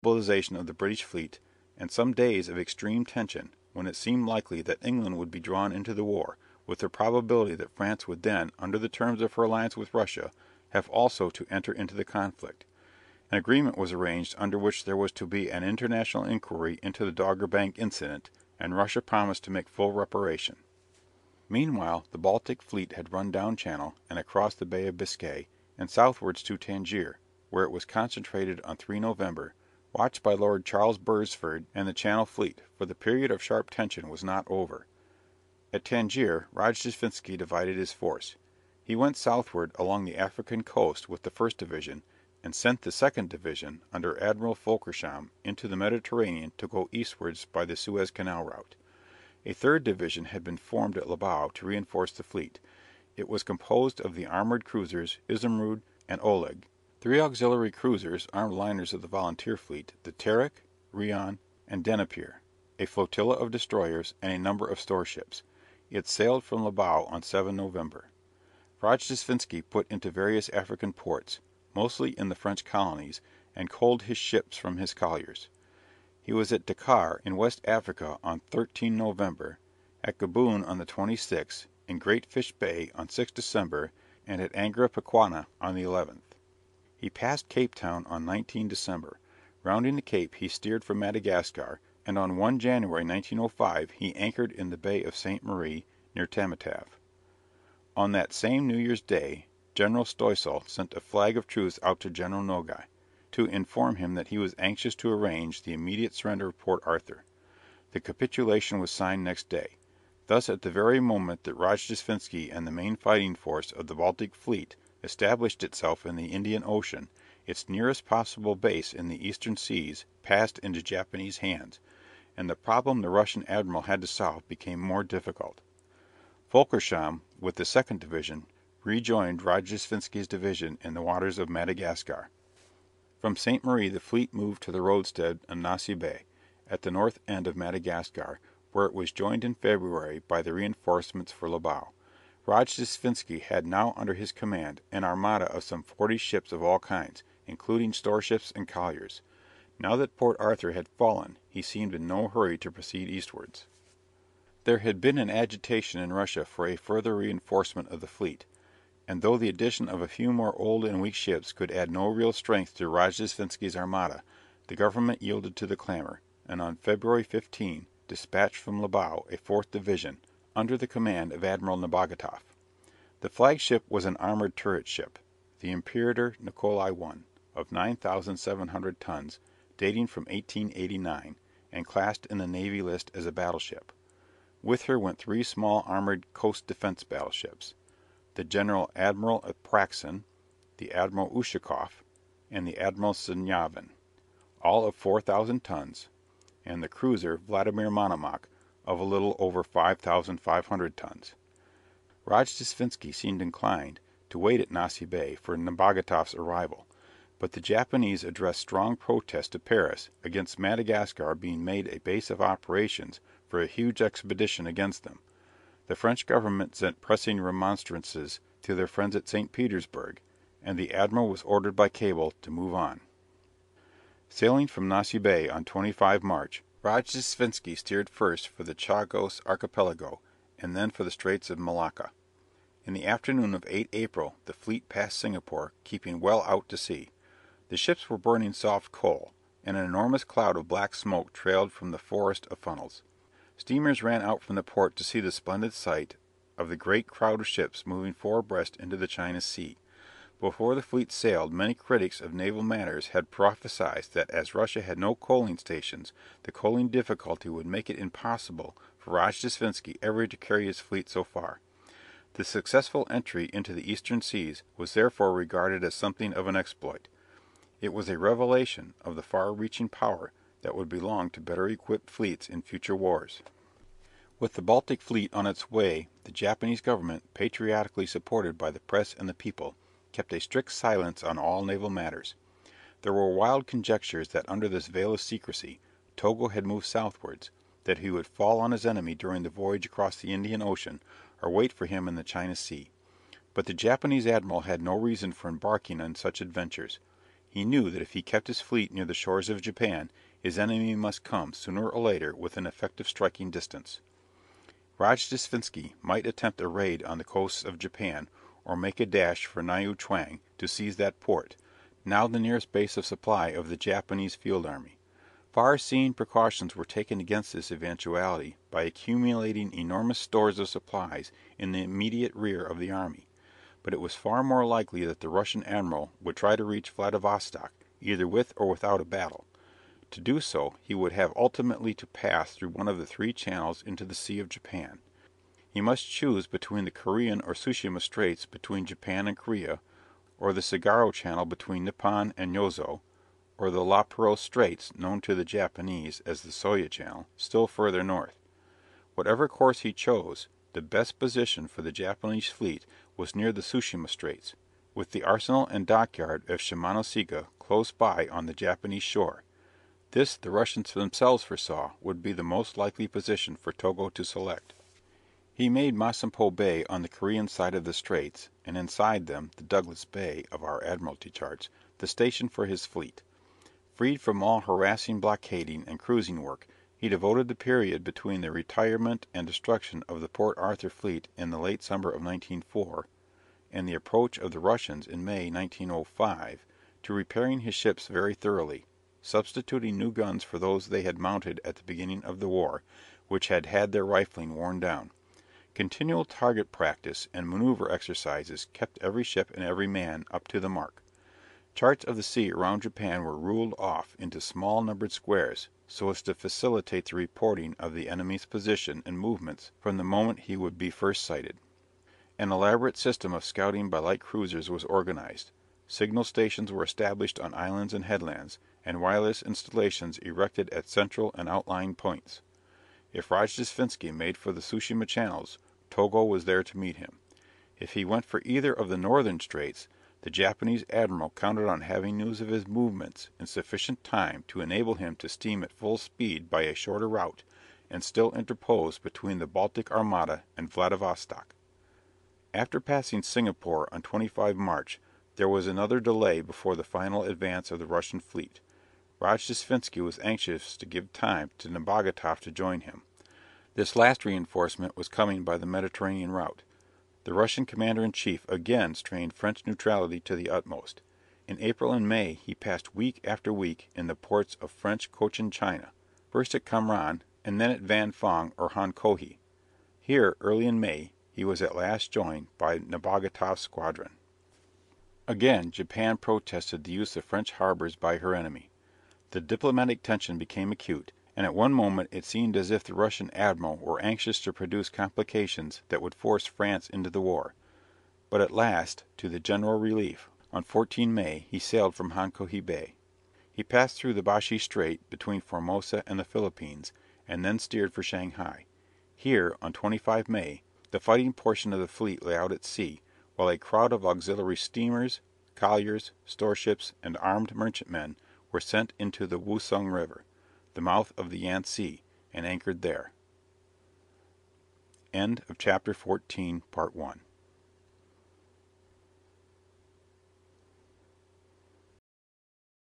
mobilization of the British fleet, and some days of extreme tension, when it seemed likely that England would be drawn into the war, with the probability that France would then, under the terms of her alliance with Russia, have also to enter into the conflict. An agreement was arranged under which there was to be an international inquiry into the Dogger Bank incident, and Russia promised to make full reparation. Meanwhile the Baltic fleet had run down Channel and across the Bay of Biscay, and southwards to Tangier, where it was concentrated on 3 November, watched by Lord Charles Beresford and the Channel fleet, for the period of sharp tension was not over. At Tangier Rojdestvensky divided his force. He went southward along the African coast with the 1st Division, and sent the 2nd Division, under Admiral Fölkersham, into the Mediterranean to go eastwards by the Suez Canal route. A 3rd Division had been formed at Libau to reinforce the fleet. It was composed of the armoured cruisers Izumrud and Oleg, 3 auxiliary cruisers, armed liners of the volunteer fleet, the Terek, Rion, and Dnieper, a flotilla of destroyers, and a number of storeships. It sailed from Libau on 7 November. Rojdestvensky put into various African ports, mostly in the French colonies, and coaled his ships from his colliers. He was at Dakar in West Africa on 13 November, at Gaboon on the 26th, in Great Fish Bay on 6 December, and at Angra on the 11th. He passed Cape Town on 19 December. Rounding the Cape he steered for Madagascar, and on 1 January 1905 he anchored in the Bay of St. Marie, near Tamatave. On that same New Year's Day, General Stoessel sent a flag of truce out to General Nogai, to inform him that he was anxious to arrange the immediate surrender of Port Arthur. The capitulation was signed next day. Thus at the very moment that Rojdestvensky and the main fighting force of the Baltic fleet established itself in the Indian Ocean, its nearest possible base in the eastern seas passed into Japanese hands, and the problem the Russian admiral had to solve became more difficult. Fölkersham, with the 2nd Division, rejoined Rojdestvensky's division in the waters of Madagascar. From St. Marie the fleet moved to the roadstead of Nossi Bé, at the north end of Madagascar, where it was joined in February by the reinforcements for Libau. Rojdestvensky had now under his command an armada of some 40 ships of all kinds, including storeships and colliers. Now that Port Arthur had fallen, he seemed in no hurry to proceed eastwards. There had been an agitation in Russia for a further reinforcement of the fleet, and though the addition of a few more old and weak ships could add no real strength to Rojdestvensky's armada, the government yielded to the clamour, and on February 15 dispatched from Libau a 4th Division, under the command of Admiral Nebogatoff. The flagship was an armoured turret ship, the Imperator Nikolai I, of 9,700 tons, dating from 1889, and classed in the Navy List as a battleship. With her went 3 small armoured coast defence battleships, the General Admiral Apraxin, the Admiral Ushakov, and the Admiral Sinyavin, all of 4,000 tons, and the cruiser Vladimir Monomakh, of a little over 5,500 tons. Rojdestvensky seemed inclined to wait at Nossi Bé for Nebogatoff's arrival, but the Japanese addressed strong protests to Paris against Madagascar being made a base of operations for a huge expedition against them. The French government sent pressing remonstrances to their friends at St. Petersburg, and the admiral was ordered by cable to move on. Sailing from Nossi Bé on 25 March, Rojdestvensky steered first for the Chagos archipelago, and then for the Straits of Malacca. In the afternoon of 8 April the fleet passed Singapore, keeping well out to sea. The ships were burning soft coal, and an enormous cloud of black smoke trailed from the forest of funnels. Steamers ran out from the port to see the splendid sight of the great crowd of ships moving 4 abreast into the China Sea. Before the fleet sailed, many critics of naval matters had prophesied that as Russia had no coaling stations, the coaling difficulty would make it impossible for Rojdestvensky ever to carry his fleet so far. The successful entry into the eastern seas was therefore regarded as something of an exploit. It was a revelation of the far-reaching power that would belong to better equipped fleets in future wars. With the Baltic fleet on its way, the Japanese government, patriotically supported by the press and the people, kept a strict silence on all naval matters. There were wild conjectures that under this veil of secrecy Togo had moved southwards, that he would fall on his enemy during the voyage across the Indian Ocean, or wait for him in the China Sea. But the Japanese admiral had no reason for embarking on such adventures. He knew that if he kept his fleet near the shores of Japan, his enemy must come, sooner or later, within effective striking distance. Rojdestvensky might attempt a raid on the coasts of Japan, or make a dash for Niu Chwang to seize that port, now the nearest base of supply of the Japanese field army. Far-seeing precautions were taken against this eventuality by accumulating enormous stores of supplies in the immediate rear of the army. But it was far more likely that the Russian admiral would try to reach Vladivostok, either with or without a battle. To do so, he would have ultimately to pass through one of the three channels into the Sea of Japan. He must choose between the Korean or Tsu-shima Straits between Japan and Korea, or the Tsugaru Channel between Nippon and Yozo, or the La Pérouse Straits, known to the Japanese as the Soya Channel, still further north. Whatever course he chose, the best position for the Japanese fleet was near the Tsu-shima Straits, with the arsenal and dockyard of Shimonoseki close by on the Japanese shore. This the Russians themselves foresaw would be the most likely position for Togo to select. He made Masempo Bay on the Korean side of the straits, and inside them the Douglas Bay of our Admiralty charts, the station for his fleet. Freed from all harassing blockading and cruising work, he devoted the period between the retirement and destruction of the Port Arthur fleet in the late summer of 1904 and the approach of the Russians in May 1905 to repairing his ships very thoroughly, substituting new guns for those they had mounted at the beginning of the war, which had had their rifling worn down. Continual target practice and manoeuvre exercises kept every ship and every man up to the mark. Charts of the sea around Japan were ruled off into small numbered squares, so as to facilitate the reporting of the enemy's position and movements from the moment he would be first sighted. An elaborate system of scouting by light cruisers was organized. Signal stations were established on islands and headlands, and wireless installations erected at central and outlying points. If Rojdestvensky made for the Tsu-shima channels, Togo was there to meet him. If he went for either of the northern straits, the Japanese admiral counted on having news of his movements in sufficient time to enable him to steam at full speed by a shorter route, and still interpose between the Baltic Armada and Vladivostok. After passing Singapore on 25 March, there was another delay before the final advance of the Russian fleet. Rojdestvensky was anxious to give time to Nebogatoff to join him. This last reinforcement was coming by the Mediterranean route. The Russian commander-in-chief again strained French neutrality to the utmost. In April and May he passed week after week in the ports of French Cochin China, first at Kamran, and then at Van Fong or Honkohe. Here, early in May, he was at last joined by Nebogatoff's squadron. Again Japan protested the use of French harbours by her enemy. The diplomatic tension became acute, and at one moment it seemed as if the Russian admiral were anxious to produce complications that would force France into the war. But at last, to the general relief, on 14 May he sailed from Honkohe Bay. He passed through the Bashi Strait between Formosa and the Philippines, and then steered for Shanghai. Here, on 25 May, the fighting portion of the fleet lay out at sea, while a crowd of auxiliary steamers, colliers, storeships, and armed merchantmen were sent into the Wusung River, the mouth of the Yangtze, and anchored there. End of chapter 14, part 1.